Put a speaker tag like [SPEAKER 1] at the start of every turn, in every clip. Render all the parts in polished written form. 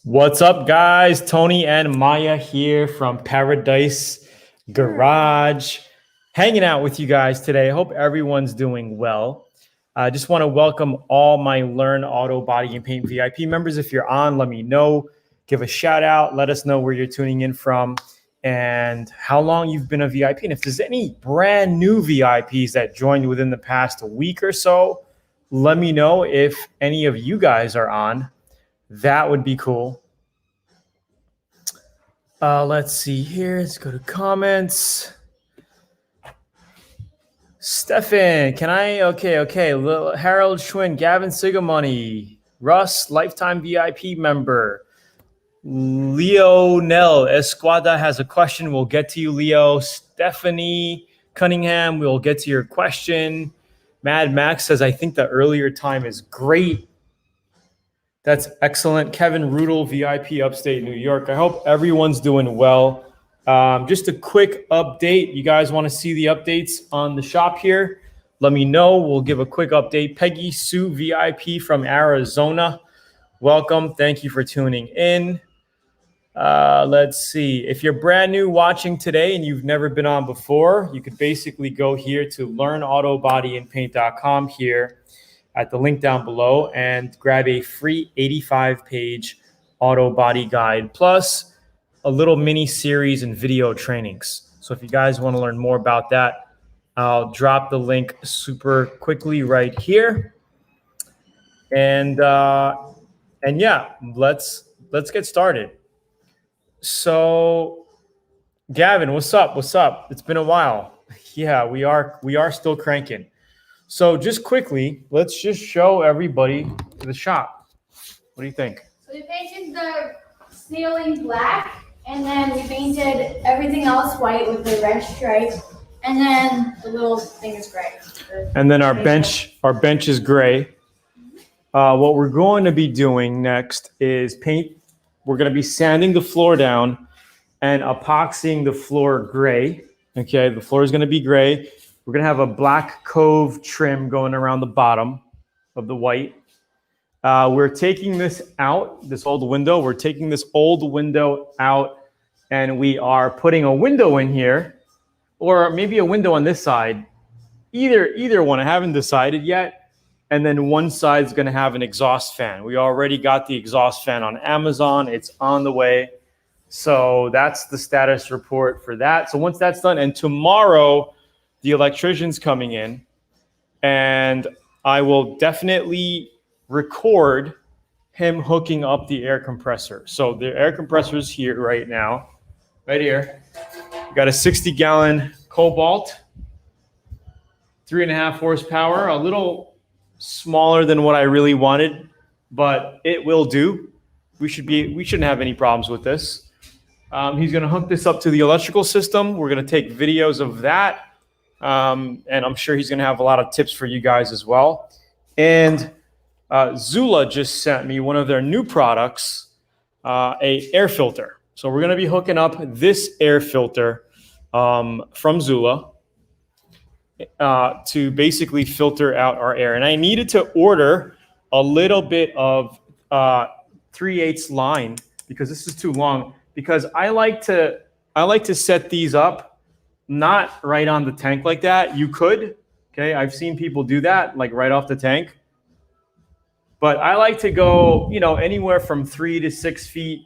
[SPEAKER 1] What's up, guys? Tony and Maya here from Paradise Garage, hanging out with you guys today. I hope everyone's doing well. I just want to welcome all my Learn Auto Body and Paint VIP members. If you're on, let me know. Give a shout out. Let us know where you're tuning in from and how long you've been a VIP. And if there's any brand new VIPs that joined within the past week or so, let me know if any of you guys are on. That would be cool. Let's see here. Let's go to comments. Stefan, can I? Okay. Little Harold Schwinn, Gavin Sigamoney, Russ, lifetime VIP member. Leonel Esquada has a question. We'll get to you, Leo. Stephanie Cunningham, we'll get to your question. Mad Max says, I think the earlier time is great. That's excellent. Kevin Rudel, VIP upstate New York. I hope everyone's doing well. Just a quick update. You guys want to see the updates on the shop here? Let me know. We'll give a quick update. Peggy Sue, VIP from Arizona. Welcome. Thank you for tuning in. Let's see. If you're brand new watching today and you've never been on before, you could basically go here to LearnAutoBodyAndPaint.com here at the link down below and grab a free 85-page auto body guide plus a little mini series and video trainings. So if you guys want to learn more about that, I'll drop the link super quickly right here. And yeah, let's get started. So Gavin, what's up? It's been a while. Yeah, we are still cranking. So just quickly, let's just show everybody the shop. What do you think?
[SPEAKER 2] So we painted the ceiling black, and then we painted everything else white with the red stripe, and then the little thing is gray.
[SPEAKER 1] And then our bench is gray. What we're going to be doing next is paint. We're going to be sanding the floor down and epoxying the floor gray. Okay, the floor is going to be gray. We're going to have a black cove trim going around the bottom of the white. We're taking this out, this old window. We're taking this old window out, and we are putting a window in here, or maybe a window on this side. Either one. I haven't decided yet. And then one side is going to have an exhaust fan. We already got the exhaust fan on Amazon. It's on the way. So that's the status report for that. So once that's done, and tomorrow, the electrician's coming in, and I will definitely record him hooking up the air compressor. So the air compressor is here right now, right here. We got a 60-gallon Cobalt, 3.5 horsepower, a little smaller than what I really wanted, but it will do. We shouldn't have any problems with this. He's going to hook this up to the electrical system. We're going to take videos of that. And I'm sure he's going to have a lot of tips for you guys as well. And Zoolaa just sent me one of their new products, a air filter. So we're going to be hooking up this air filter from Zoolaa to basically filter out our air. And I needed to order a little bit of 3/8 line because this is too long. Because I like to set these up not right on the tank like that. You could, okay? I've seen people do that, like right off the tank. But I like to go, anywhere from 3 to 6 feet.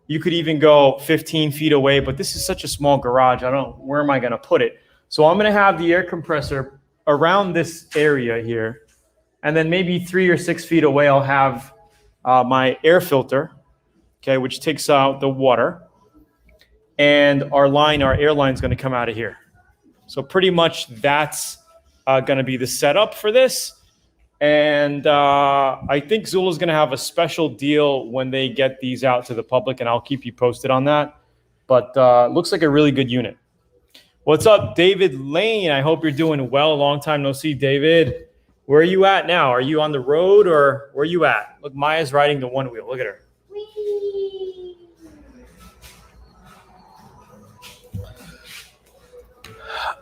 [SPEAKER 1] You could even go 15 feet away, but this is such a small garage. Where am I going to put it? So I'm going to have the air compressor around this area here. And then maybe 3 or 6 feet away, I'll have my air filter, okay, which takes out the water. And our air line is going to come out of here. So pretty much that's going to be the setup for this. And I think Zoolaa is going to have a special deal when they get these out to the public, and I'll keep you posted on that. But looks like a really good unit. What's up, David Lane? I hope you're doing well. Long time no see, David. Where are you at now? Are you on the road or where are you at? Look, Maya's riding the one wheel. Look at her.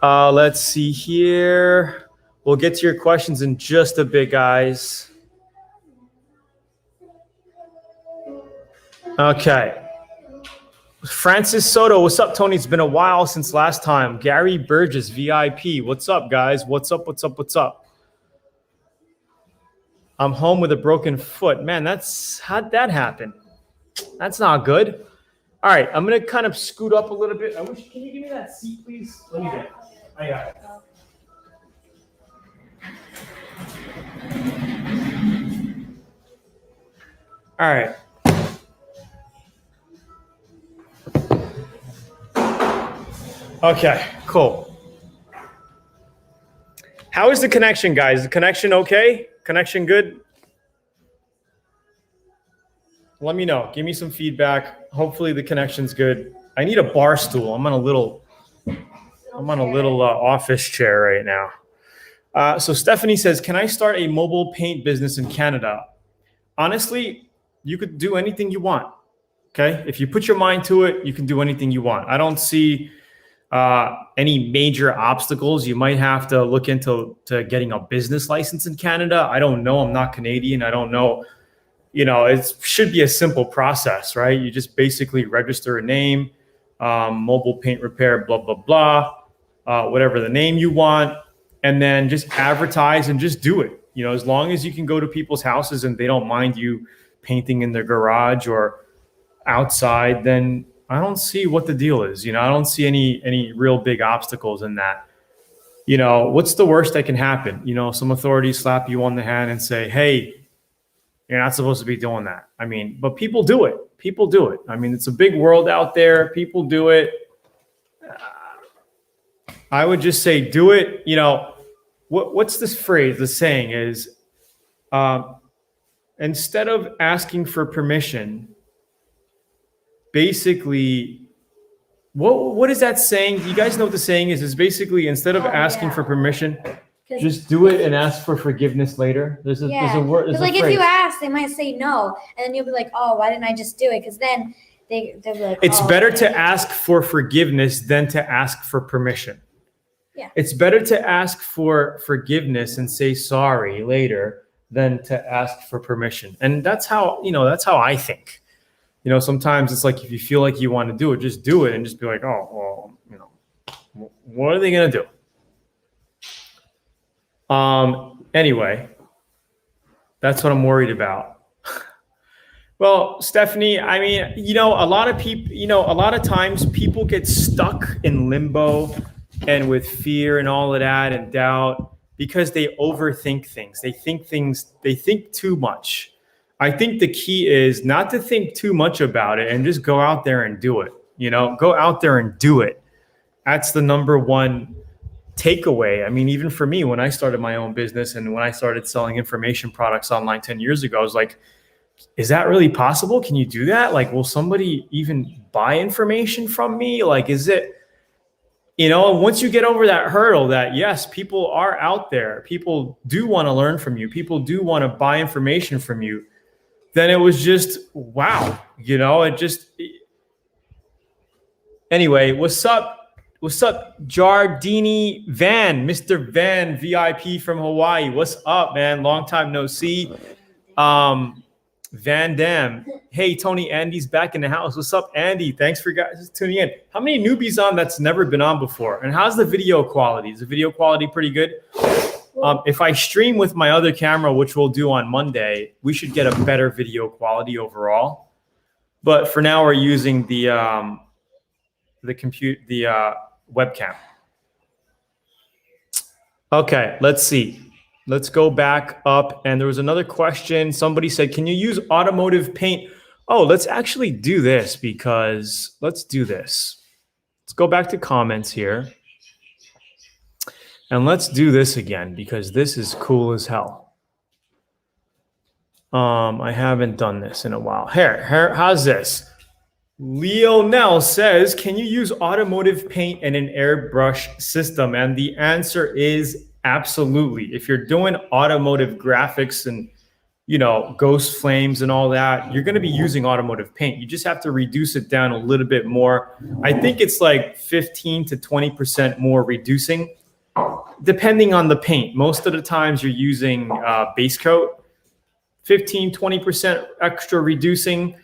[SPEAKER 1] Let's see here. We'll get to your questions in just a bit, guys. Okay. Francis Soto, what's up, Tony? It's been a while since last time. Gary Burgess, VIP. What's up, guys? What's up? What's up? What's up? I'm home with a broken foot. Man, how'd that happen? That's not good. All right, I'm gonna kind of scoot up a little bit. Can you give me that seat, please? Let me get it. I got it. All right. Okay, cool. How is the connection, guys? Is the connection okay? Connection good? Let me know. Give me some feedback. Hopefully the connection's good. I need a bar stool. I'm on a little office chair right now. So Stephanie says, can I start a mobile paint business in Canada? Honestly, you could do anything you want. Okay. If you put your mind to it, you can do anything you want. I don't see any major obstacles. You might have to look into getting a business license in Canada. I don't know. I'm not Canadian. I don't know. It should be a simple process, right? You just basically register a name, mobile paint repair, blah, blah, blah, whatever the name you want, and then just advertise and just do it. As long as you can go to people's houses and they don't mind you painting in their garage or outside, then I don't see what the deal is. I don't see any real big obstacles in that. What's the worst that can happen? Some authorities slap you on the hand and say, hey, you're not supposed to be doing that. But people do it. People do it. It's a big world out there. People do it. I would just say do it. What's this phrase? The saying is, instead of asking for permission, basically, what is that saying? You guys know what the saying is? It's basically, instead of asking for permission, just do it and ask for forgiveness later. There's a word.
[SPEAKER 2] Because if you ask, they might say no, and then you'll be like, "Oh, why didn't I just do it?" Because then they'll be like,
[SPEAKER 1] "It's better to ask for forgiveness than to ask for permission."
[SPEAKER 2] Yeah.
[SPEAKER 1] It's better to ask for forgiveness and say sorry later than to ask for permission. And that's how I think. Sometimes it's like if you feel like you want to do it, just do it and just be like, "Oh, well, what are they gonna do?" Anyway, that's what I'm worried about. Well, Stephanie, a lot of people, a lot of times people get stuck in limbo and with fear and all of that and doubt because they overthink things. They think too much. I think the key is not to think too much about it and just go out there and do it. Go out there and do it. That's the number one takeaway. Even for me, when I started my own business and when I started selling information products online 10 years ago, I was like, is that really possible? Can you do that? Will somebody even buy information from me? Is it, once you get over that hurdle that yes, people are out there, people do want to learn from you, people do want to buy information from you, then it was just, wow, anyway, what's up? What's up, Jardini Van, Mr. Van, VIP from Hawaii. What's up, man? Long time no see. Van Dam. Hey, Tony, Andy's back in the house. What's up, Andy? Thanks for guys tuning in. How many newbies on that's never been on before? And how's the video quality? Is the video quality pretty good? If I stream with my other camera, which we'll do on Monday, we should get a better video quality overall. But for now, we're using the webcam. Okay, let's see. Let's go back up. And there was another question. Somebody said, can you use automotive paint? Oh, let's actually do this because let's do this. Let's go back to comments here. And let's do this again because this is cool as hell. I haven't done this in a while. Here, how's this? Lionel says, can you use automotive paint in an airbrush system? And the answer is absolutely. If you're doing automotive graphics and, ghost flames and all that, you're going to be using automotive paint. You just have to reduce it down a little bit more. I think it's like 15 to 20% more reducing, depending on the paint. Most of the times you're using Basecoat, 15, 20% extra reducing.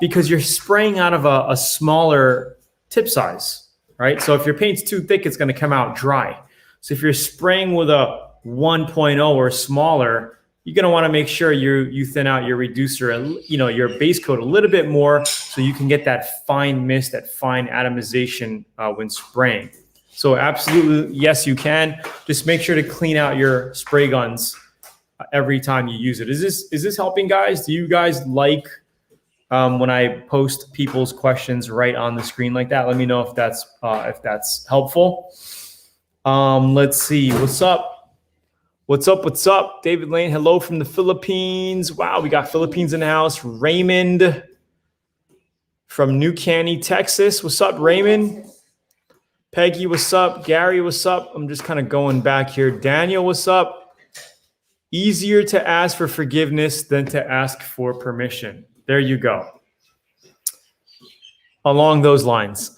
[SPEAKER 1] because you're spraying out of a smaller tip size, right? So if your paint's too thick, it's going to come out dry. So if you're spraying with a 1.0 or smaller, you're going to want to make sure you thin out your reducer, your base coat a little bit more so you can get that fine mist, that fine atomization when spraying. So absolutely, yes, you can. Just make sure to clean out your spray guns every time you use it. Is this helping, guys? Do you guys like when I post people's questions right on the screen like that? Let me know if that's helpful. Let's see. What's up? What's up? David Lane, hello from the Philippines. Wow, we got Philippines in the house. Raymond from New Caney, Texas. What's up, Raymond? Peggy, what's up? Gary, what's up? I'm just kind of going back here. Daniel, what's up? Easier to ask for forgiveness than to ask for permission. There you go. Along those lines.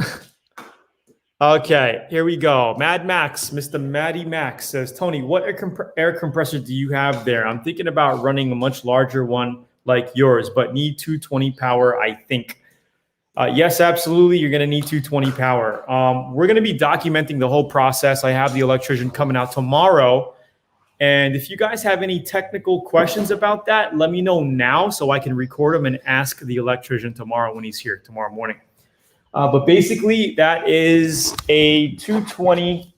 [SPEAKER 1] Okay, here we go. Mad Max, Mr. Maddie Max says, Tony, what air compressor do you have there? I'm thinking about running a much larger one like yours, but need 220 power, I think. Yes, absolutely. You're going to need 220 power. We're going to be documenting the whole process. I have the electrician coming out tomorrow. And if you guys have any technical questions about that, let me know now so I can record them and ask the electrician tomorrow when he's here tomorrow morning. But basically, that is a 220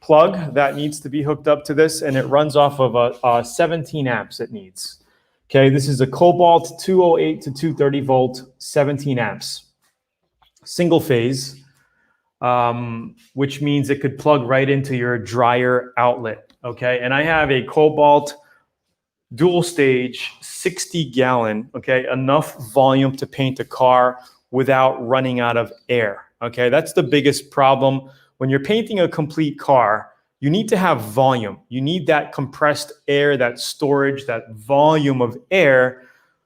[SPEAKER 1] plug that needs to be hooked up to this, and it runs off of a 17 amps it needs. Okay, this is a Cobalt 208 to 230 volt, 17 amps. Single phase, which means it could plug right into your dryer outlet. Okay, and I have a Cobalt dual stage 60 gallon, okay, enough volume to paint a car without running out of air. Okay, that's the biggest problem. When you're painting a complete car, you need to have volume. You need that compressed air, that storage, that volume of air,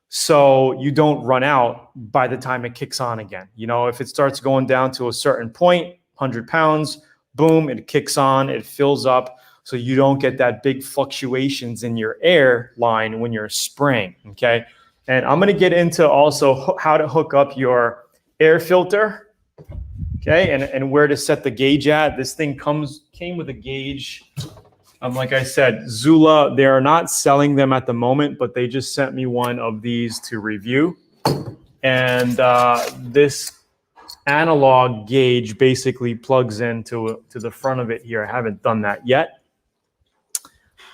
[SPEAKER 1] so you don't run out by the time it kicks on again. You know, if it starts going down to a certain point, 100 pounds, boom, it kicks on, it fills up, so you don't get that big fluctuations in your air line when you're spraying, okay? And I'm gonna get into also how to hook up your air filter, okay, and where to set the gauge at. This thing came with a gauge. Like I said, Zoolaa, they are not selling them at the moment, but they just sent me one of these to review. And this analog gauge basically plugs into the front of it here. I haven't done that yet.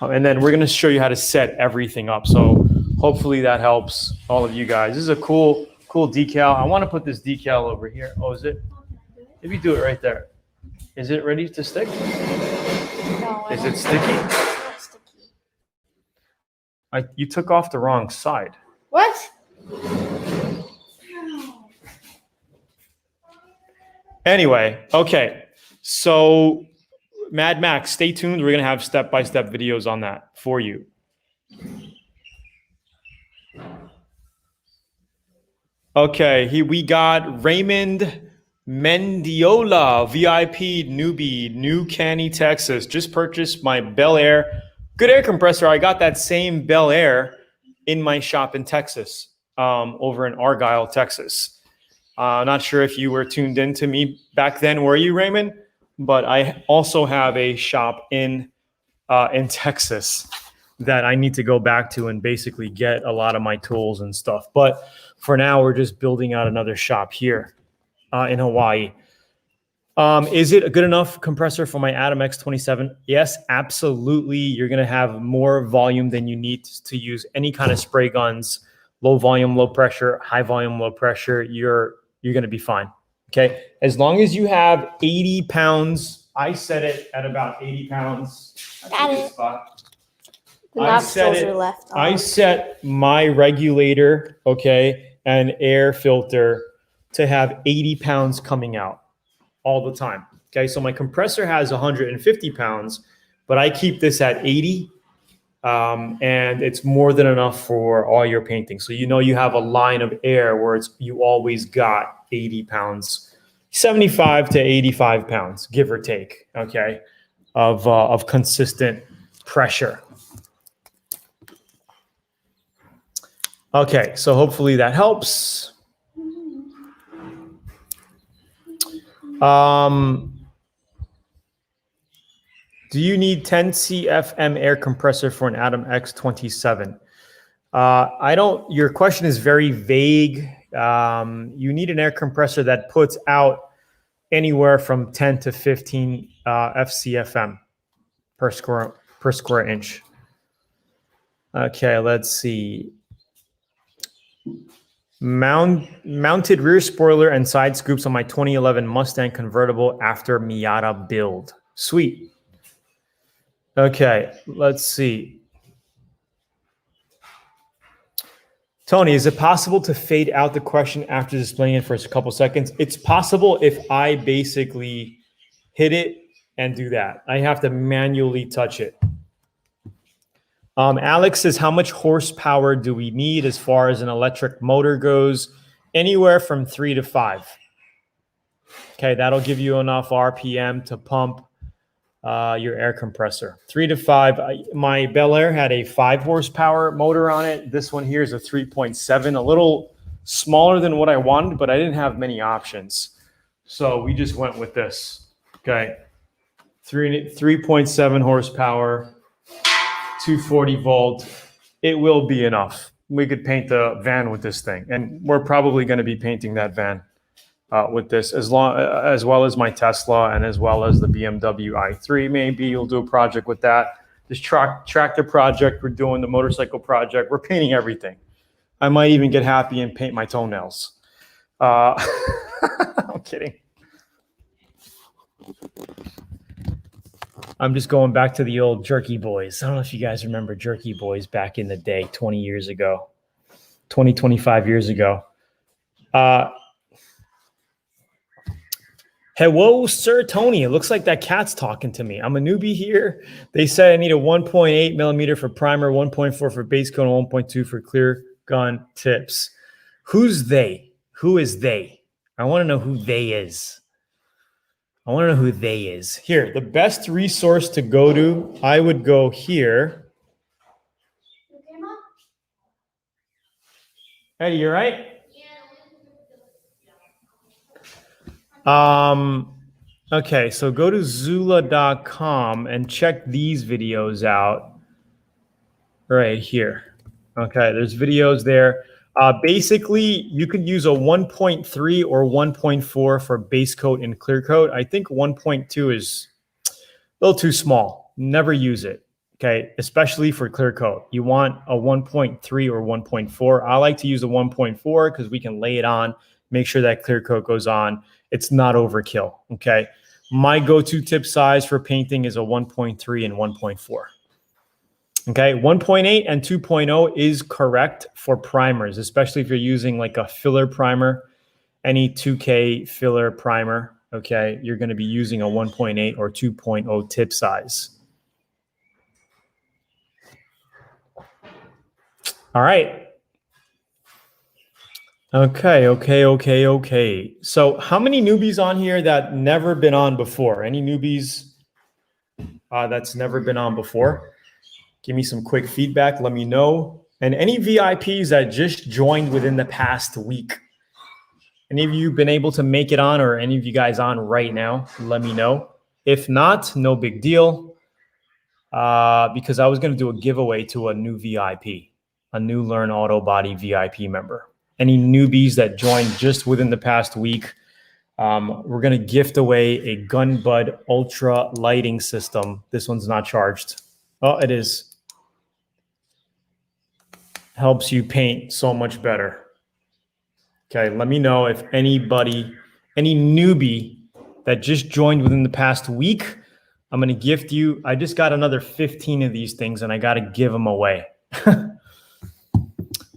[SPEAKER 1] And then we're going to show you how to set everything up. So hopefully that helps all of you guys. This is a cool decal. I want to put this decal over here. Oh, is it? Maybe do it right there. Is it ready to stick?
[SPEAKER 2] No.
[SPEAKER 1] Is it sticky?
[SPEAKER 2] It's not sticky.
[SPEAKER 1] You took off the wrong side.
[SPEAKER 2] What?
[SPEAKER 1] Anyway, okay. So Mad Max, stay tuned. We're going to have step-by-step videos on that for you. Okay, we got Raymond Mendiola, VIP newbie, New Caney, Texas. Just purchased my Bel Air. Good air compressor. I got that same Bel Air in my shop in Texas, over in Argyle, Texas. Not sure if you were tuned in to me back then, were you, Raymond? But I also have a shop in Texas that I need to go back to and basically get a lot of my tools and stuff. But for now, we're just building out another shop here in Hawaii. Is it a good enough compressor for my Atom X27? Yes, absolutely. You're going to have more volume than you need to use any kind of spray guns. Low volume, low pressure, high volume, low pressure. You're going to be fine. Okay. As long as you have 80 pounds, I set it at about 80 pounds.
[SPEAKER 2] Got it. The
[SPEAKER 1] I set my regulator, okay, and air filter to have 80 pounds coming out all the time. Okay, so my compressor has 150 pounds, but I keep this at 80, and it's more than enough for all your painting. So you know you have a line of air where you always got 80 pounds, 75 to 85 pounds, give or take, okay, of consistent pressure. Okay, so hopefully that helps. Do you need 10 CFM air compressor for an Atom X27? I don't. Your question is very vague. You need an air compressor that puts out anywhere from 10 to 15 FCFM per square inch. Okay, let's see. Mounted rear spoiler and side scoops on my 2011 Mustang convertible after Miata build. Sweet. Okay, let's see. Tony, is it possible to fade out the question after displaying it for a couple seconds? It's possible if I basically hit it and do that. I have to manually touch it. Alex says, how much horsepower do we need as far as an electric motor goes? Anywhere from 3 to 5. Okay, that'll give you enough RPM to pump your air compressor. 3 to 5. My Bel Air had a 5 horsepower motor on it. This one here is a 3.7, a little smaller than what I wanted, but I didn't have many options. So we just went with this. Okay, 3.7 horsepower, 240 volt. It will be enough. We could paint the van with this thing, and we're probably going to be painting that van with this, as well as my Tesla and as well as the BMW i3. Maybe you'll do a project with that. This tractor project, we're doing the motorcycle project. We're painting everything. I might even get happy and paint my toenails. I'm kidding. I'm just going back to the old Jerky Boys. I don't know if you guys remember Jerky Boys back in the day, 20 years ago, 20, 25 years ago. Hello, Sir Tony. It looks like that cat's talking to me. I'm a newbie here. They said I need a 1.8 millimeter for primer, 1.4 for base coat, and 1.2 for clear gun tips. Who's they? Who is they? I want to know who they is. I want to know who they is. Here, the best resource to go to, I would go here. Eddie, you all right? Okay, so go to Zoolaa.com and check these videos out right here. Okay, there's videos there. Basically, you could use a 1.3 or 1.4 for base coat and clear coat. I think 1.2 is a little too small. Never use it, okay? Especially for clear coat. You want a 1.3 or 1.4. I like to use a 1.4 because we can lay it on, make sure that clear coat goes on. It's not overkill, okay? My go-to tip size for painting is a 1.3 and 1.4. Okay, 1.8 and 2.0 is correct for primers, especially if you're using like a filler primer, any 2K filler primer, okay, you're going to be using a 1.8 or 2.0 tip size. All right. Okay. So how many newbies on here that never been on before? Any newbies that's never been on before? Give me some quick feedback. Let me know. And any VIPs that just joined within the past week. Any of you been able to make it on, or any of you guys on right now? Let me know. If not, no big deal. Because I was going to do a giveaway to a new VIP, a new Learn Auto Body VIP member. Any newbies that joined just within the past week, we're going to gift away a GunBudd Ultra Lighting System. This one's not charged. Oh, it is. Helps you paint so much better. Okay, let me know if anybody, any newbie that just joined within the past week, I'm going to gift you. I just got another 15 of these things and I got to give them away.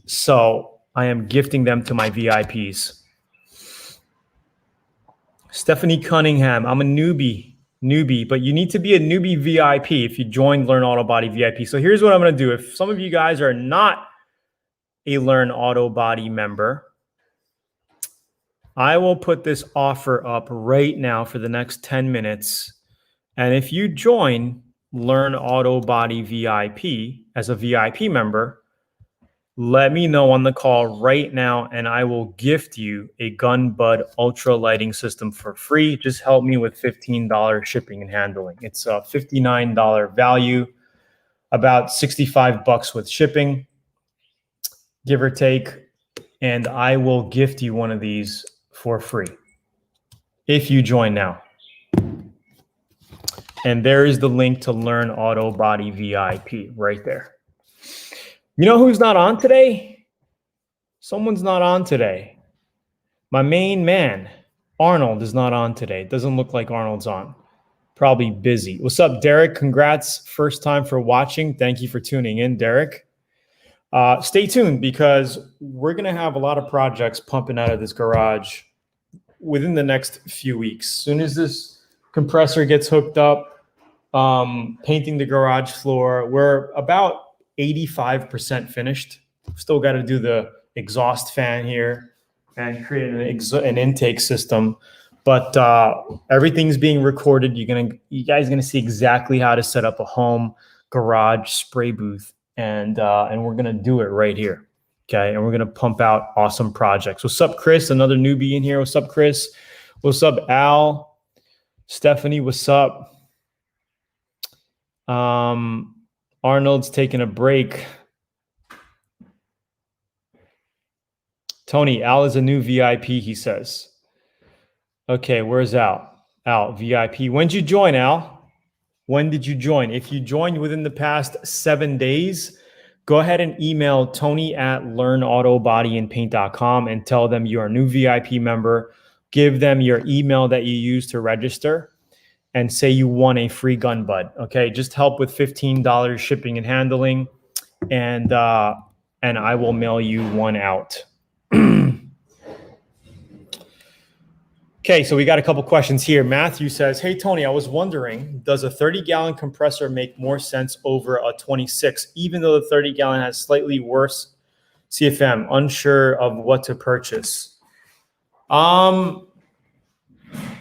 [SPEAKER 1] So I am gifting them to my VIPs. Stephanie Cunningham, I'm a newbie, but you need to be a newbie VIP if you join Learn Auto Body VIP. So here's what I'm going to do. If some of you guys are not a Learn Auto Body member, I will put this offer up right now for the next 10 minutes. And if you join Learn Auto Body VIP as a VIP member, let me know on the call right now, and I will gift you a GunBudd Ultra Lighting System for free. Just help me with $15 shipping and handling. It's a $59 value, about $65 with shipping, give or take, and I will gift you one of these for free if you join now. And there is the link to Learn Auto Body VIP right there. You know who's not on today? Someone's not on today. My main man, Arnold, is not on today. It doesn't look like Arnold's on. Probably busy. What's up, Derek? Congrats. First time for watching. Thank you for tuning in, Derek. Stay tuned because we're going to have a lot of projects pumping out of this garage within the next few weeks. As soon as this compressor gets hooked up, painting the garage floor, we're about 85% finished. Still got to do the exhaust fan here and create an intake system. But everything's being recorded. You guys are gonna see exactly how to set up a home garage spray booth, and we're gonna do it right here. Okay, and we're gonna pump out awesome projects. What's up, Chris? Another newbie in here. What's up, Chris? What's up, Al? Stephanie, what's up? Arnold's taking a break. Tony, Al is a new VIP, he says. Okay, where's Al? Al, VIP. When did you join, Al? When did you join? If you joined within the past 7 days, go ahead and email Tony@LearnAutoBodyAndPaint.com and tell them you're a new VIP member. Give them your email that you use to register and say you won a free GunBudd. Okay, just help with $15 shipping and handling, and I will mail you one out. Okay, so we got a couple questions here. Matthew says, hey, Tony, I was wondering, does a 30-gallon compressor make more sense over a 26, even though the 30-gallon has slightly worse CFM? Unsure of what to purchase.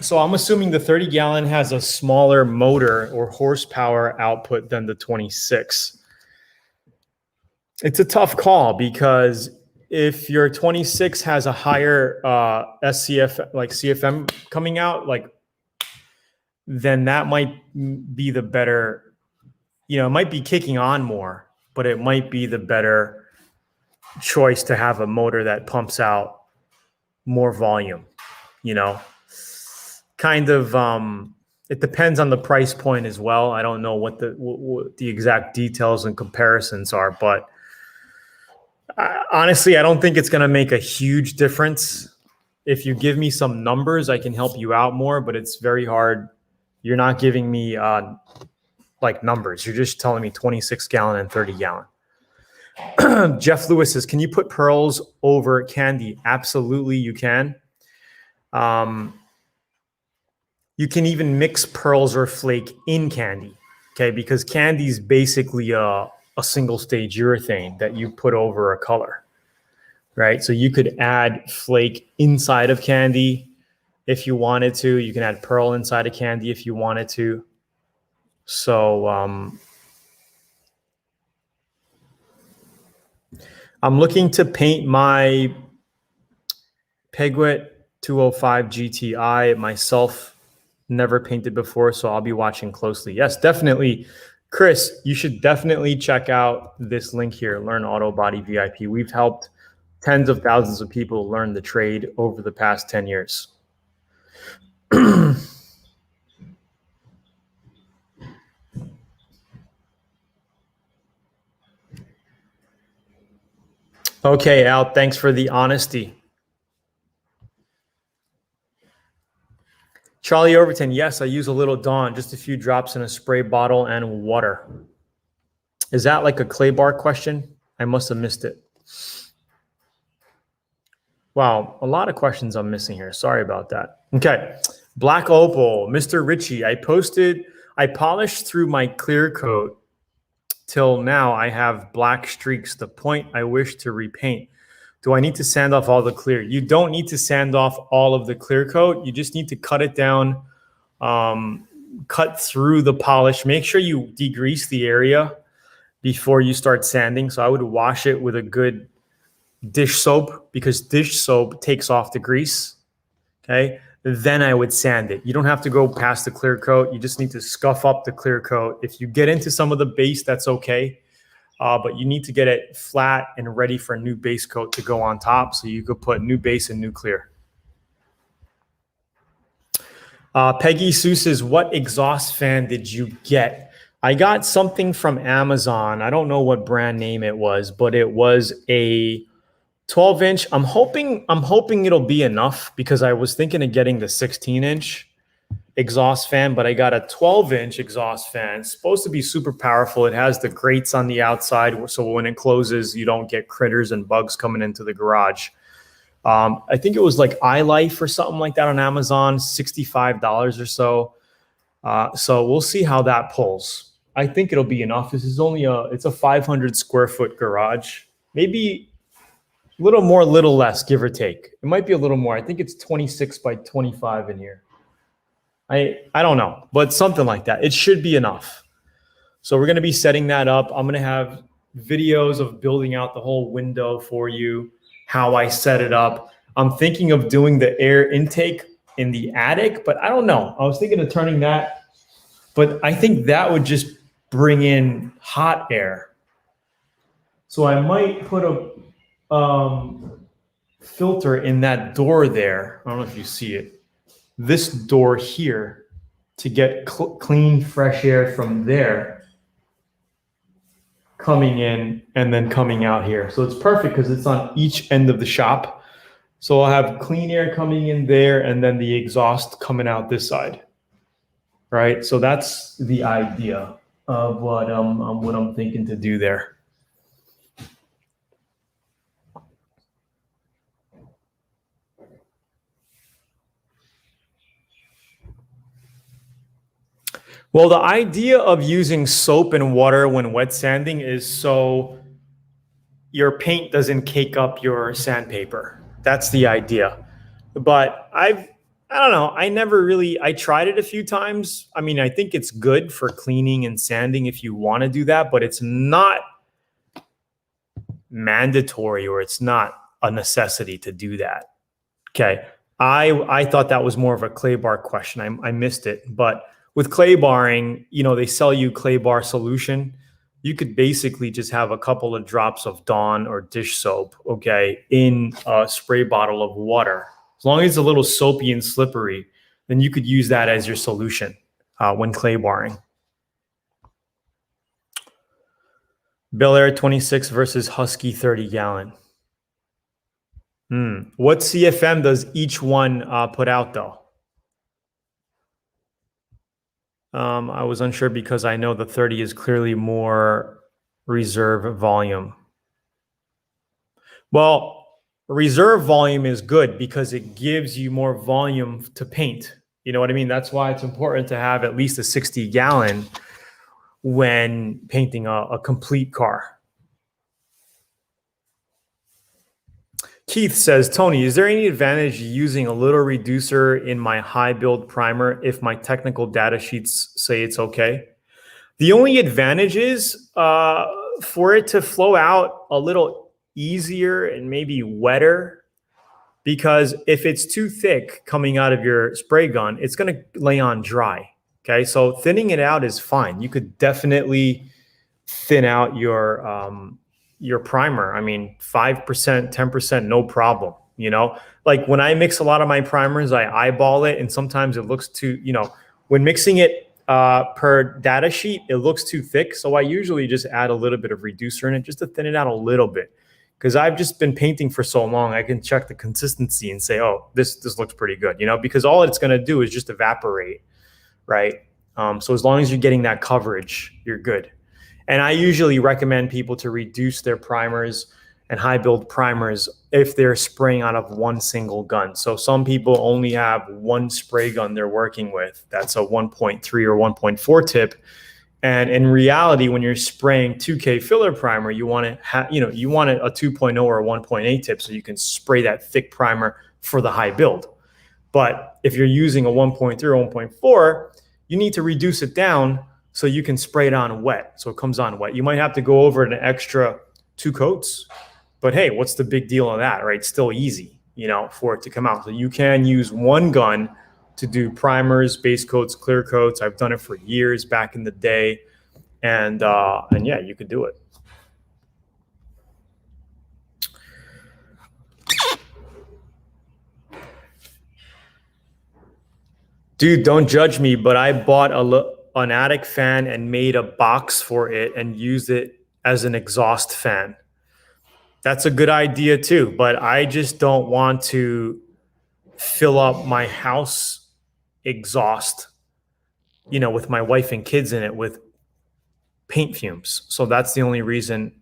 [SPEAKER 1] So I'm assuming the 30-gallon has a smaller motor or horsepower output than the 26. It's a tough call because if your 26 has a higher SCF, like CFM coming out, then that might be the better, it might be kicking on more, but it might be the better choice to have a motor that pumps out more volume, kind of, it depends on the price point as well. I don't know what the exact details and comparisons are, but honestly, I don't think it's going to make a huge difference. If you give me some numbers, I can help you out more, but it's very hard. You're not giving me numbers. You're just telling me 26-gallon and 30-gallon. Jeff Lewis says, can you put pearls over candy? Absolutely, you can. You can even mix pearls or flake in candy, okay? Because candy is basically a single-stage urethane that you put over a color, right? So you could add flake inside of candy if you wanted to. You can add pearl inside of candy if you wanted to. So I'm looking to paint my Pegwit 205 GTI myself. Never painted before, so I'll be watching closely. Yes, definitely. Chris, you should definitely check out this link here, Learn Auto Body VIP. We've helped tens of thousands of people learn the trade over the past 10 years. Okay, Al, thanks for the honesty. Charlie Overton, yes, I use a little Dawn, just a few drops in a spray bottle and water. Is that like a clay bar question? I must have missed it. Wow, a lot of questions I'm missing here. Sorry about that. Okay, Black Opal, Mr. Ritchie, I polished through my clear coat till now I have black streaks, the point I wish to repaint. Do I need to sand off all the clear? You don't need to sand off all of the clear coat. You just need to cut it down, cut through the polish. Make sure you degrease the area before you start sanding. So I would wash it with a good dish soap, because dish soap takes off the grease. Okay. Then I would sand it. You don't have to go past the clear coat. You just need to scuff up the clear coat. If you get into some of the base, that's okay. But you need to get it flat and ready for a new base coat to go on top, so you could put new base and new clear. Peggy Sue says, what exhaust fan did you get? I got something from Amazon. I don't know what brand name it was, but it was a 12-inch. I'm hoping it'll be enough, because I was thinking of getting the 16-inch exhaust fan, but I got a 12-inch exhaust fan. It's supposed to be super powerful. It has the grates on the outside, so when it closes, you don't get critters and bugs coming into the garage. I think it was like iLife or something like that on Amazon, $65 or so. So we'll see how that pulls. I think it'll be enough. This is only it's a 500 square foot garage. Maybe a little more, little less, give or take. It might be a little more. I think it's 26 by 25 in here. I don't know, but something like that. It should be enough. So we're going to be setting that up. I'm going to have videos of building out the whole window for you, how I set it up. I'm thinking of doing the air intake in the attic, but I don't know. I was thinking of turning that, but I think that would just bring in hot air. So I might put a filter in that door there. I don't know if you see it. This door here, to get clean, fresh air from there coming in and then coming out here. So it's perfect because it's on each end of the shop. So I'll have clean air coming in there and then the exhaust coming out this side. Right? So that's the idea of what I'm thinking to do there. Well, the idea of using soap and water when wet sanding is so your paint doesn't cake up your sandpaper. That's the idea. But I don't know. I tried it a few times. I mean, I think it's good for cleaning and sanding if you want to do that, but it's not mandatory, or it's not a necessity to do that. Okay. I thought that was more of a clay bar question. I missed it, but with clay barring, they sell you clay bar solution. You could basically just have a couple of drops of Dawn or dish soap, okay, in a spray bottle of water. As long as it's a little soapy and slippery, then you could use that as your solution when clay barring. Bel Air 26 versus Husky 30 gallon. What CFM does each one put out though? I was unsure because I know the 30 is clearly more reserve volume. Well, reserve volume is good because it gives you more volume to paint. You know what I mean? That's why it's important to have at least a 60 gallon when painting a complete car. Keith says, Tony, is there any advantage using a little reducer in my high build primer if my technical data sheets say it's okay? The only advantage is for it to flow out a little easier and maybe wetter, because if it's too thick coming out of your spray gun, it's going to lay on dry. Okay, so thinning it out is fine. You could definitely thin out your primer. I mean, 5%, 10%, no problem. Like when I mix a lot of my primers, I eyeball it, and sometimes it looks too, when mixing it per data sheet, it looks too thick. So I usually just add a little bit of reducer in it just to thin it out a little bit. Because I've just been painting for so long, I can check the consistency and say, oh, this looks pretty good, because all it's going to do is just evaporate, right? So as long as you're getting that coverage, you're good. And I usually recommend people to reduce their primers and high build primers if they're spraying out of one single gun. So some people only have one spray gun they're working with. That's a 1.3 or 1.4 tip. And in reality, when you're spraying 2K filler primer, you want it, you want it a 2.0 or a 1.8 tip so you can spray that thick primer for the high build. But if you're using a 1.3 or 1.4, you need to reduce it down so you can spray it on wet. So it comes on wet. You might have to go over an extra 2 coats, but hey, what's the big deal on that, right? It's still easy, you know, for it to come out. So you can use one gun to do primers, base coats, clear coats. I've done it for years back in the day. And yeah, you could do it. Dude, don't judge me, but I bought an attic fan and made a box for it and used it as an exhaust fan. That's a good idea too, but I just don't want to fill up my house exhaust, you know, with my wife and kids in it with paint fumes. So that's the only reason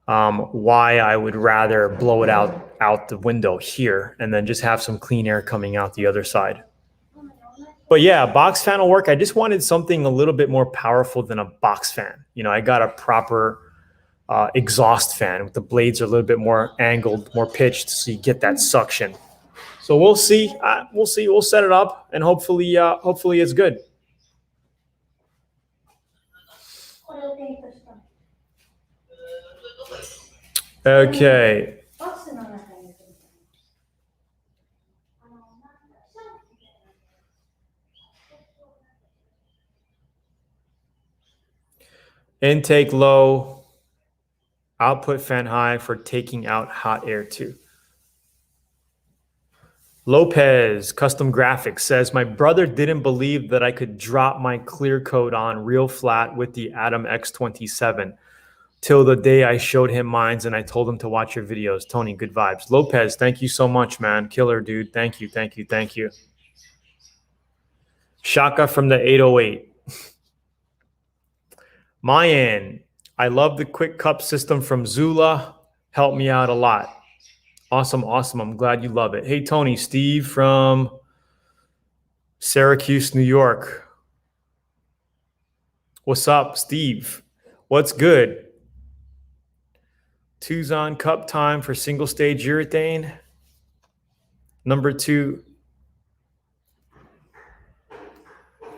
[SPEAKER 1] why I would rather blow it out the window here and then just have some clean air coming out the other side. But yeah, a box fan will work. I just wanted something a little bit more powerful than a box fan. You know, I got a proper exhaust fan with the blades are a little bit more angled, more pitched, so you get that suction. So we'll see. We'll see. We'll set it up, and hopefully it's good. Okay. Intake low, output fan high for taking out hot air too. Lopez Custom Graphics says, my brother didn't believe that I could drop my clear coat on real flat with the Atom X27 till the day I showed him mines and I told him to watch your videos. Tony, good vibes. Lopez, thank you so much, man. Killer, dude. Thank you, thank you, thank you. Shaka from the 808. Mayan, I love the quick cup system from Zoolaa. Helped me out a lot. Awesome, awesome. I'm glad you love it. Hey, Tony, Steve from Syracuse, New York. What's up, Steve? What's good? Tuzon cup time for single stage urethane. Number 2.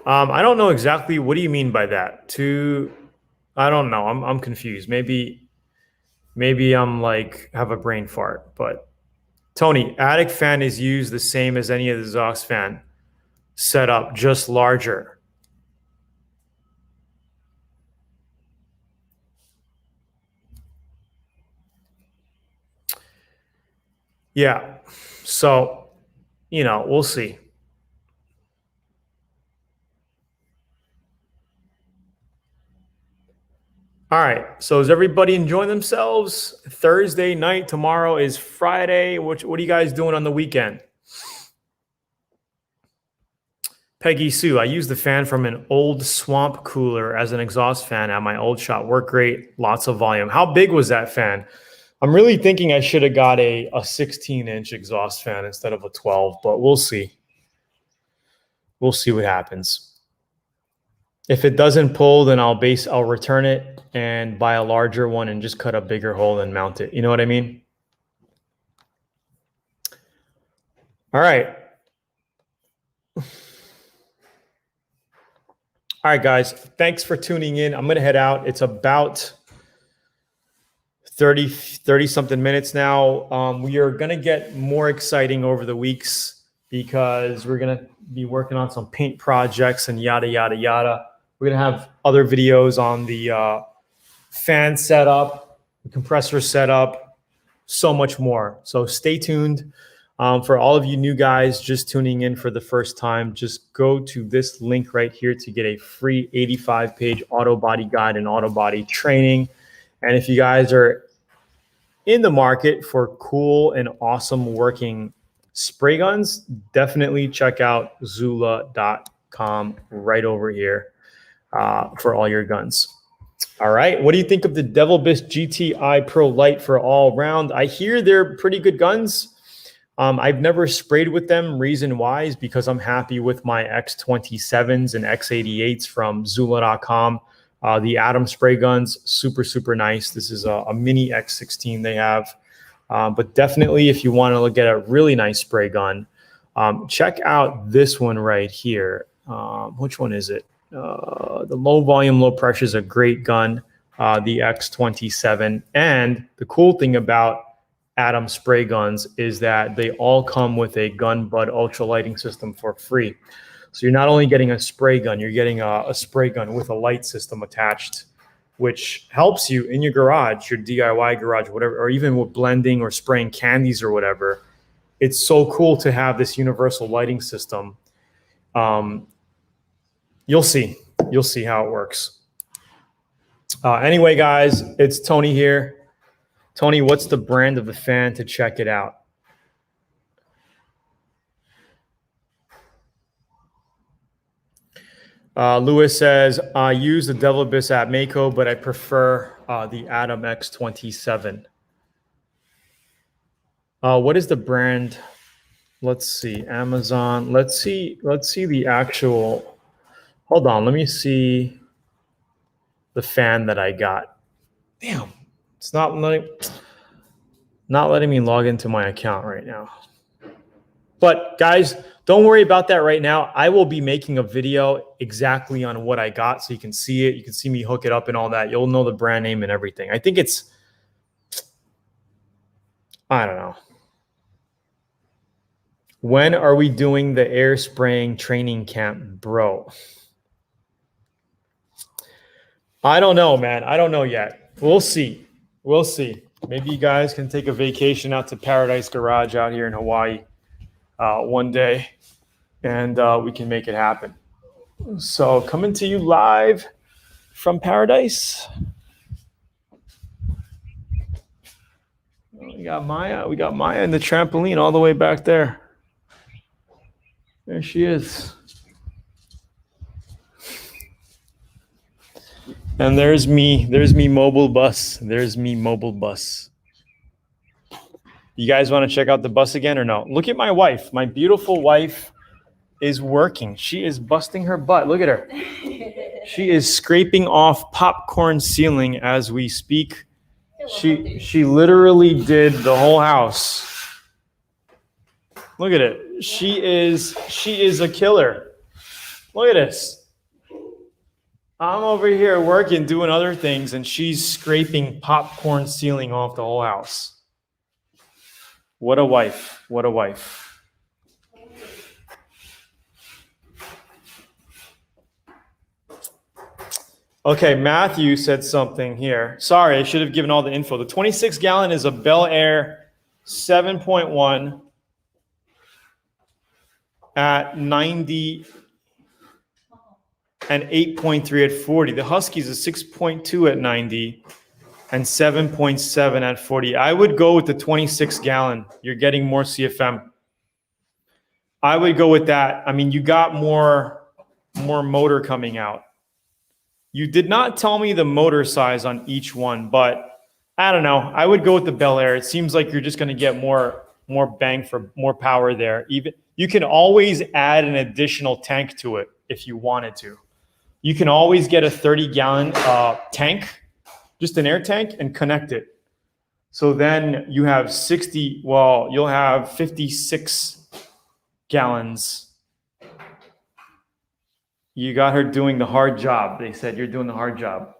[SPEAKER 1] I don't know exactly. What do you mean by that? I don't know. I'm confused. Maybe I'm like have a brain fart. But Tony, attic fan is used the same as any of the exhaust fan setup, just larger. Yeah. So, you know, we'll see. All right. So is everybody enjoying themselves? Thursday night. Tomorrow is Friday. What are you guys doing on the weekend? Peggy Sue, I used the fan from an old swamp cooler as an exhaust fan at my old shop. Worked great. Lots of volume. How big was that fan? I'm really thinking I should have got a 16-inch exhaust fan instead of a 12, but we'll see. We'll see what happens. If it doesn't pull, then I'll return it and buy a larger one and just cut a bigger hole and mount it. You know what I mean? All right. All right, guys. Thanks for tuning in. I'm going to head out. It's about 30 something minutes now. We are going to get more exciting over the weeks because we're going to be working on some paint projects and yada, yada, yada. We're going to have other videos on the fan setup, the compressor setup, so much more. So stay tuned. For all of you new guys just tuning in for the first time, just go to this link right here to get a free 85-page auto body guide and auto body training. And if you guys are in the market for cool and awesome working spray guns, definitely check out Zoolaa.com right over here for all your guns. All right. What do you think of the Devil Bisque GTI Pro Light for all round? I hear they're pretty good guns. I've never sprayed with them. Reason why is because I'm happy with my X27s and X88s from Zoolaa.com. The Atom spray guns, super, super nice. This is a mini X16 they have. But definitely if you want to look at a really nice spray gun, check out this one right here. Which one is it? The low volume, low pressure is a great gun, the X27. And the cool thing about Atom spray guns is that they all come with a GunBudd Ultra Lighting System for free. So you're not only getting a spray gun, you're getting a spray gun with a light system attached, which helps you in your garage, your DIY garage, whatever, or even with blending or spraying candies or whatever. It's so cool to have this universal lighting system. You'll see how it works. Anyway, guys, it's Tony here. Tony, what's the brand of the fan to check it out? Lewis says, I use the Devil Abyss at Mako, but I prefer the Atom X27. What is the brand? Let's see, Amazon. Let's see the actual, hold on, let me see the fan that I got. Damn, it's not letting me log into my account right now. But guys, don't worry about that right now. I will be making a video exactly on what I got so you can see it. You can see me hook it up and all that. You'll know the brand name and everything. I think it's, I don't know. When are we doing the air spraying training camp, bro? I don't know, man. I don't know yet. We'll see. We'll see. Maybe you guys can take a vacation out to Paradice Garage out here in Hawaii one day, and we can make it happen. So coming to you live from Paradise. We got Maya. We got Maya in the trampoline all the way back there. There she is. And there's me. There's me mobile bus. There's me mobile bus. You guys want to check out the bus again or no? Look at my wife. My beautiful wife is working. She is busting her butt. Look at her. She is scraping off popcorn ceiling as we speak. She literally did the whole house. Look at it. She is a killer. Look at this. I'm over here working, doing other things, and she's scraping popcorn ceiling off the whole house. What a wife. What a wife. Okay, Matthew said something here. Sorry, I should have given all the info. The 26 gallon is a Bel Air 7.1 at 90 and 8.3 at 40. The Huskies is 6.2 at 90 and 7.7 at 40. I would go with the 26 gallon. You're getting more CFM. I would go with that. I mean, you got more motor coming out. You did not tell me the motor size on each one, but I don't know. I would go with the Bel Air. It seems like you're just going to get more bang for more power there. Even you can always add an additional tank to it if you wanted to. You can always get a 30-gallon tank, just an air tank, and connect it. So then you have you'll have 56 gallons. You got her doing the hard job. They said you're doing the hard job.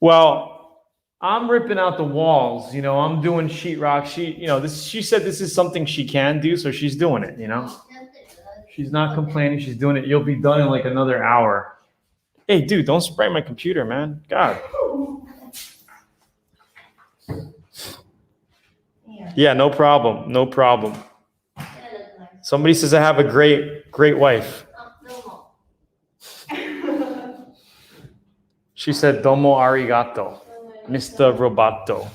[SPEAKER 1] Well, I'm ripping out the walls. You know, I'm doing sheetrock. She said this is something she can do, so she's doing it, you know. She's not complaining. She's doing it. You'll be done in like another hour. Hey, dude, don't spray my computer, man. God. Yeah, no problem. No problem. Somebody says I have a great wife. She said, domo arigato, Mr. Roboto.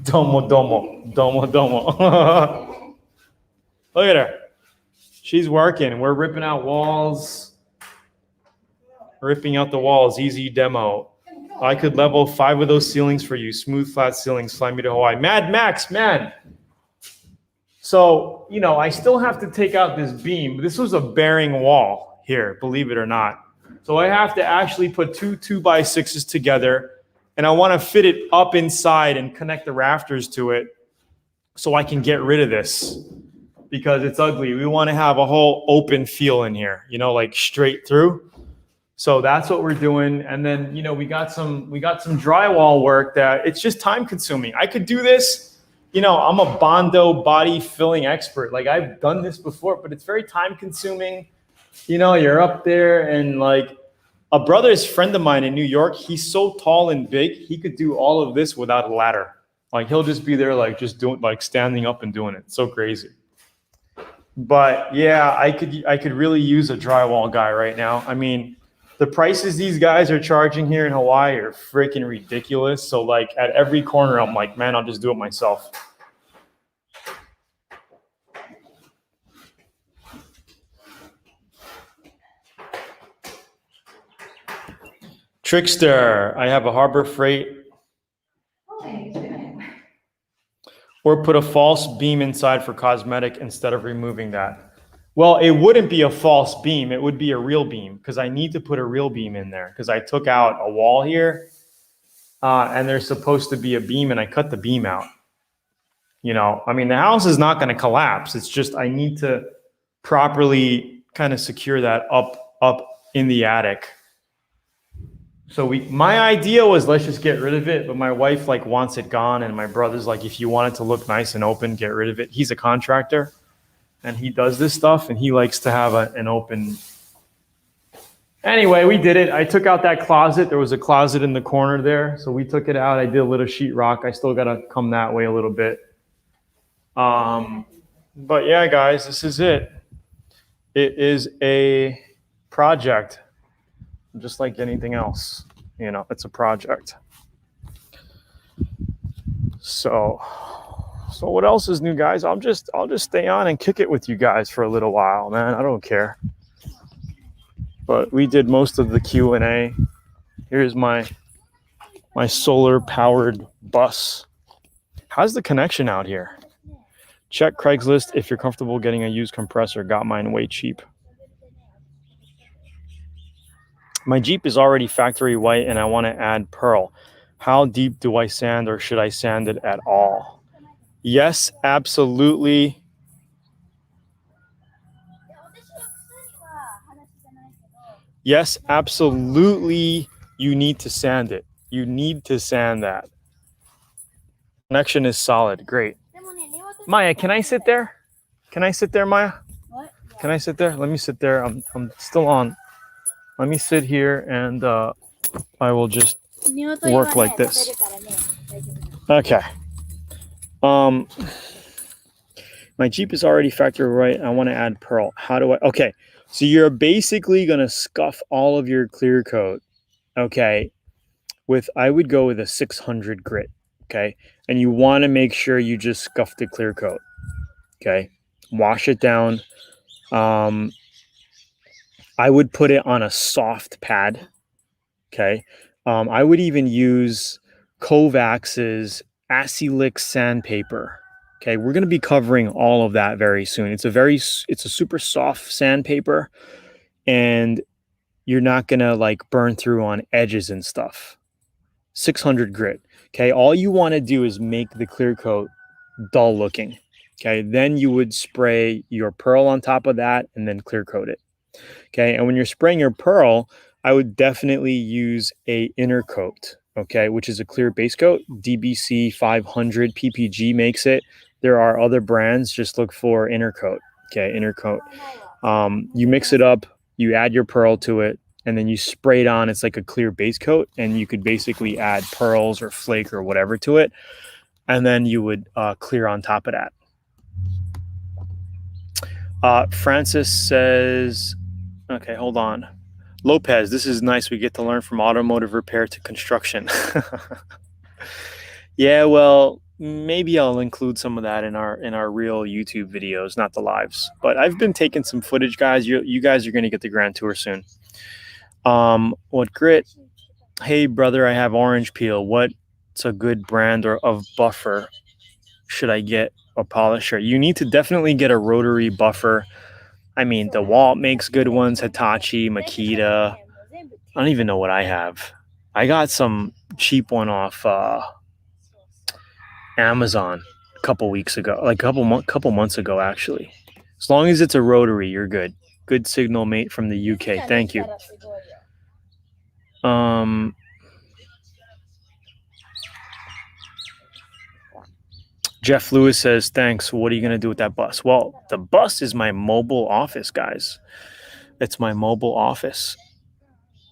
[SPEAKER 1] Domo, domo, domo, domo. Look at her. She's working. We're ripping out walls. Ripping out the walls. Easy demo. I could level 5 of those ceilings for you. Smooth, flat ceilings. Fly me to Hawaii. Mad Max, man. So, you know, I still have to take out this beam. This was a bearing wall here, believe it or not. So I have to actually put two 2x6s together, and I want to fit it up inside and connect the rafters to it so I can get rid of this. because it's ugly. We want to have a whole open feel in here, you know, like straight through. So that's what we're doing. And then, you know, we got some drywall work that it's just time consuming. I could do this, you know, I'm a Bondo body filling expert. Like I've done this before, but it's very time consuming. You know, you're up there and like a brother's friend of mine in New York, he's so tall and big, he could do all of this without a ladder. Like he'll just be there, like just doing, like standing up and doing it. It's so crazy. But yeah, I could really use a drywall guy right now. I mean, the prices these guys are charging here in Hawaii are freaking ridiculous. So like at every corner, I'm like, man, I'll just do it myself. Trickster, I have a Harbor Freight. Or put a false beam inside for cosmetic instead of removing that. Well, it wouldn't be a false beam. It would be a real beam because I need to put a real beam in there because I took out a wall here and there's supposed to be a beam and I cut the beam out. You know, I mean, the house is not going to collapse. It's just I need to properly kind of secure that up in the attic. So my idea was let's just get rid of it, but my wife like wants it gone, and my brother's like, if you want it to look nice and open, get rid of it. He's a contractor, and he does this stuff, and he likes to have an open. Anyway, we did it. I took out that closet. There was a closet in the corner there, so we took it out. I did a little sheetrock. I still got to come that way a little bit. But yeah, guys, this is it. It is a project. Just like anything else, you know, it's a project. So what else is new, guys? I'll just stay on and kick it with you guys for a little while, man. I don't care. But we did most of the Q&A. Here's my solar powered bus. How's the connection out here? Check Craigslist if you're comfortable getting a used compressor. Got mine way cheap. My Jeep is already factory white and I want to add pearl. How deep do I sand, or should I sand it at all? Yes, absolutely. Yes, absolutely. You need to sand it. You need to sand that. Connection is solid. Great. Maya, can I sit there? Can I sit there, Maya? What? Can I sit there? Let me sit there. I'm still on. Let me sit here and I will just work like this. Okay. My Jeep is already factory white. I want to add pearl. How do I? Okay. So you're basically going to scuff all of your clear coat. Okay. I would go with a 600 grit. Okay. And you want to make sure you just scuff the clear coat. Okay. Wash it down. I would put it on a soft pad. Okay. I would even use Kovacs's Acrylic sandpaper. Okay. We're going to be covering all of that very soon. It's a super soft sandpaper, and you're not going to like burn through on edges and stuff. 600 grit. Okay. All you want to do is make the clear coat dull looking. Okay. Then you would spray your pearl on top of that and then clear coat it. Okay, and when you're spraying your pearl, I would definitely use a inner coat, okay, which is a clear base coat. DBC 500 PPG makes it. There are other brands. Just look for inner coat, okay, inner coat. You mix it up, you add your pearl to it, and then you spray it on. It's like a clear base coat, and you could basically add pearls or flake or whatever to it, and then you would clear on top of that. Francis says, okay, hold on. Lopez, this is nice. We get to learn from automotive repair to construction. Yeah, well, maybe I'll include some of that in our real YouTube videos, not the lives. But I've been taking some footage, guys. You guys are going to get the grand tour soon. What grit? Hey, brother, I have orange peel. What's a good brand of buffer should I get a polisher? You need to definitely get a rotary buffer. I mean, DeWalt makes good ones, Hitachi, Makita. I don't even know what I have. I got some cheap one off Amazon a couple weeks ago, like a couple months ago, actually. As long as it's a rotary, you're good. Good signal, mate, from the UK. Thank you. Jeff Lewis says, thanks. What are you going to do with that bus? Well, the bus is my mobile office, guys. It's my mobile office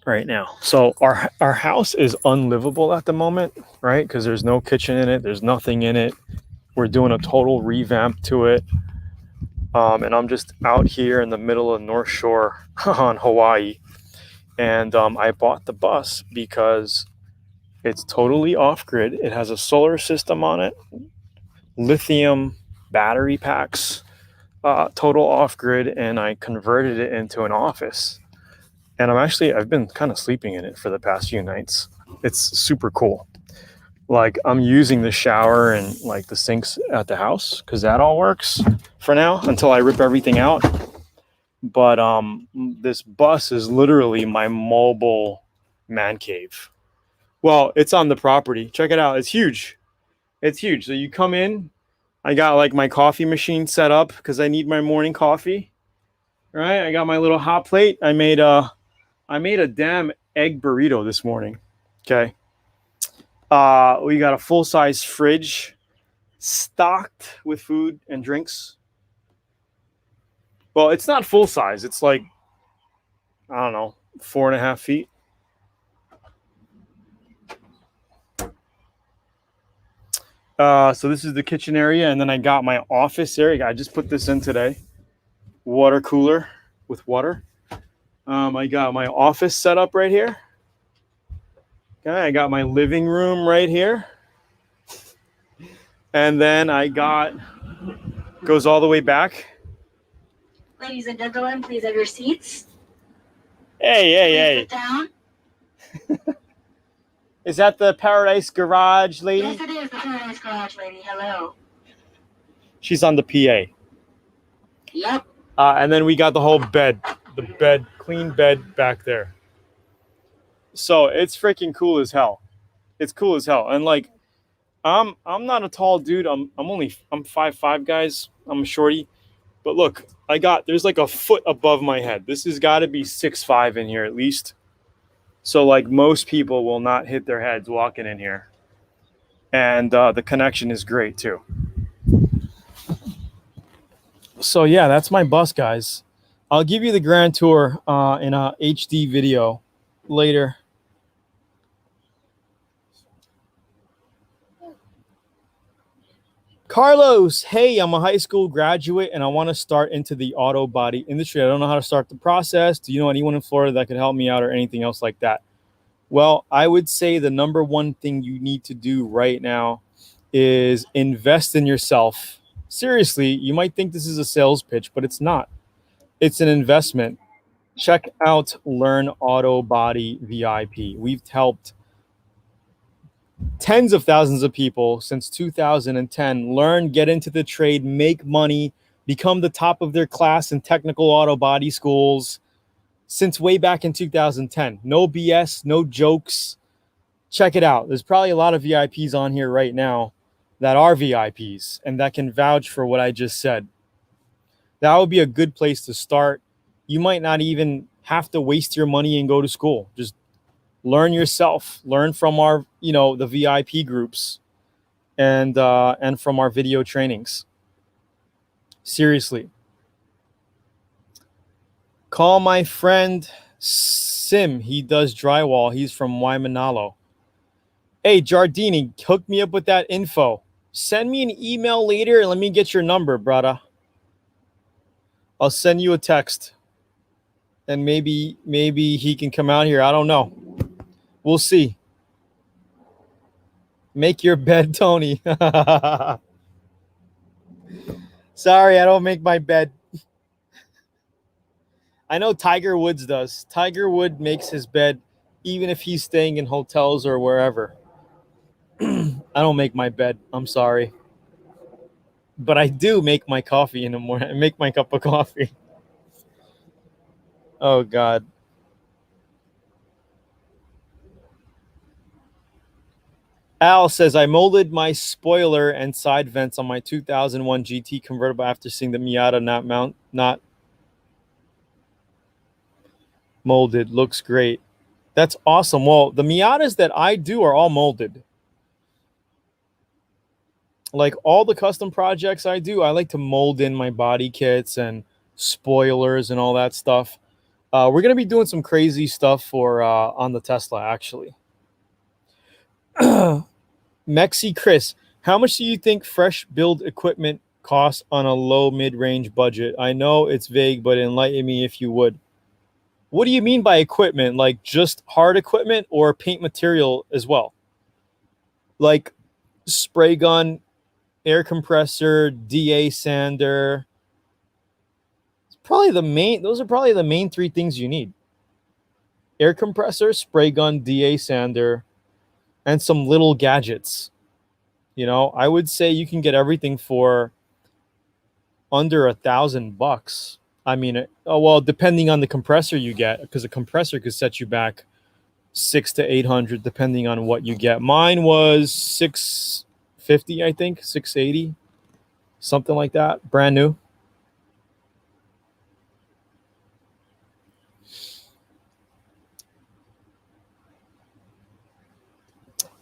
[SPEAKER 1] right now. So our house is unlivable at the moment, right? Because there's no kitchen in it. There's nothing in it. We're doing a total revamp to it. And I'm just out here in the middle of North Shore on Hawaii. And I bought the bus because it's totally off-grid. It has a solar system on it, lithium battery packs, total off-grid, and I converted it into an office. And I've been kind of sleeping in it for the past few nights. It's super cool. Like, I'm using the shower and like the sinks at the house because that all works for now until I rip everything out. But this bus is literally my mobile man cave. Well, it's on the property. Check it out. It's huge. It's huge. So you come in. I got like my coffee machine set up because I need my morning coffee. Right? I got my little hot plate. I made a damn egg burrito this morning. Okay. We got a full-size fridge stocked with food and drinks. Well, it's not full-size. It's like, I don't know, 4.5 feet. So this is the kitchen area, and then I got my office area. I just put this in today. Water cooler with water. I got my office set up right here. Okay, I got my living room right here. And then goes all the way back.
[SPEAKER 3] Ladies and gentlemen, please have your seats.
[SPEAKER 1] Hey.
[SPEAKER 3] Sit down.
[SPEAKER 1] Is that the Paradise Garage lady?
[SPEAKER 3] Yes, it is the Paradice Garage lady. Hello.
[SPEAKER 1] She's on the PA.
[SPEAKER 3] Yep.
[SPEAKER 1] And then we got the whole bed, clean bed back there. So it's freaking cool as hell. It's cool as hell. And like, I'm not a tall dude. I'm 5'5", guys. I'm a shorty. But look, there's like a foot above my head. This has got to be 6'5" in here at least. So like most people will not hit their heads walking in here. And the connection is great too. So yeah, that's my bus, guys. I'll give you the grand tour in a HD video later. Carlos, hey, I'm a high school graduate and I want to start into the auto body industry. I don't know how to start the process. Do you know anyone in Florida that could help me out or anything else like that? Well, I would say the number one thing you need to do right now is invest in yourself. Seriously, you might think this is a sales pitch, but it's not. It's an investment. Check out Learn Auto Body VIP. We've helped tens of thousands of people since 2010 learn, get into the trade, make money, become the top of their class in technical auto body schools since way back in 2010. No BS, no jokes. Check it out. There's probably a lot of VIPs on here right now that are VIPs and that can vouch for what I just said. That would be a good place to start. You might not even have to waste your money and go to school. Just learn yourself. Learn from our, the VIP groups and from our video trainings. Seriously. Call my friend Sim. He does drywall. He's from Waimanalo. Hey, Jardini, hook me up with that info. Send me an email later and let me get your number, brother. I'll send you a text. And maybe he can come out here. I don't know. We'll see. Make your bed, Tony. Sorry, I don't make my bed. I know Tiger Woods does. Tiger Woods makes his bed even if he's staying in hotels or wherever. I don't make my bed. I'm sorry. But I do make my coffee in the morning. I make my cup of coffee. Oh, God. Al says, I molded my spoiler and side vents on my 2001 GT convertible after seeing the Miata not molded. Looks great. That's awesome. Well, the Miatas that I do are all molded. Like all the custom projects I do, I like to mold in my body kits and spoilers and all that stuff. We're going to be doing some crazy stuff for on the Tesla, actually. Mexi Chris, how much do you think fresh build equipment costs on a low mid-range budget? I know it's vague, but enlighten me if you would. What do you mean by equipment? Like just hard equipment or paint material as well? Like spray gun, air compressor, DA sander. Those are probably the main three things you need. Air compressor, spray gun, DA sander, and some little gadgets. You know, I would say you can get everything for under $1,000. I mean, well, depending on the compressor you get, because a compressor could set you back $600 to $800 depending on what you get. Mine was $650, I think, $680, something like that, brand new.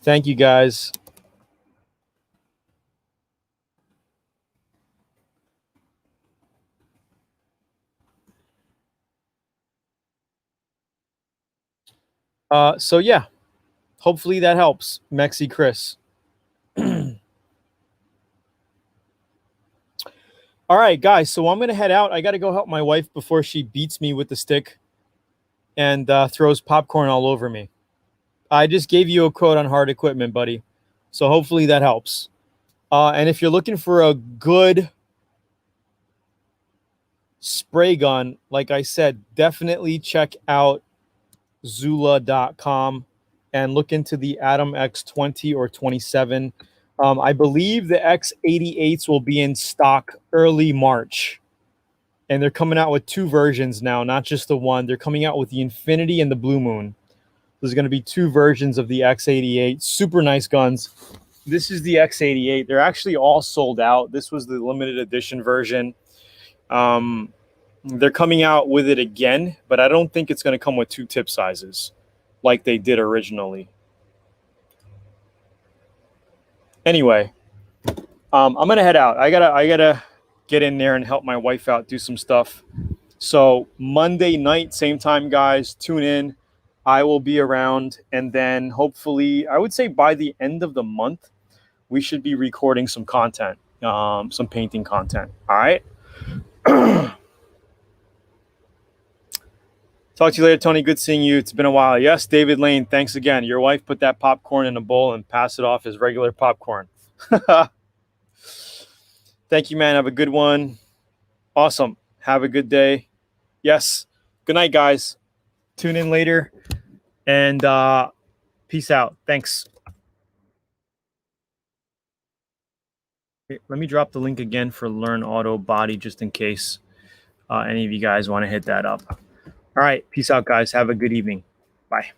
[SPEAKER 1] Thank you, guys. So yeah, hopefully that helps, Mexi Chris. All right, guys, so I'm going to head out. I got to go help my wife before she beats me with the stick and throws popcorn all over me. I just gave you a quote on hard equipment, buddy. So hopefully that helps. And if you're looking for a good spray gun, like I said, definitely check out Zoolaa.com and look into the Atom X20 or 27. I believe the X88s will be in stock early March. And they're coming out with 2 versions now, not just the one. They're coming out with the Infinity and the Blue Moon. There's going to be 2 versions of the X88. Super nice guns. This is the X88. They're actually all sold out. This was the limited edition version. They're coming out with it again, but I don't think it's going to come with 2 tip sizes like they did originally. Anyway, I'm going to head out. I gotta get in there and help my wife out, do some stuff. So Monday night, same time, guys, tune in. I will be around, and then hopefully, I would say by the end of the month, we should be recording some content, some painting content. All right. Talk to you later, Tony. Good seeing you. It's been a while. Yes, David Lane, thanks again. Your wife put that popcorn in a bowl and passed it off as regular popcorn. Thank you, man. Have a good one. Awesome. Have a good day. Yes. Good night, guys. Tune in later. And peace out. Thanks. Let me drop the link again for Learn Auto Body just in case any of you guys want to hit that up. All right. Peace out, guys. Have a good evening. Bye.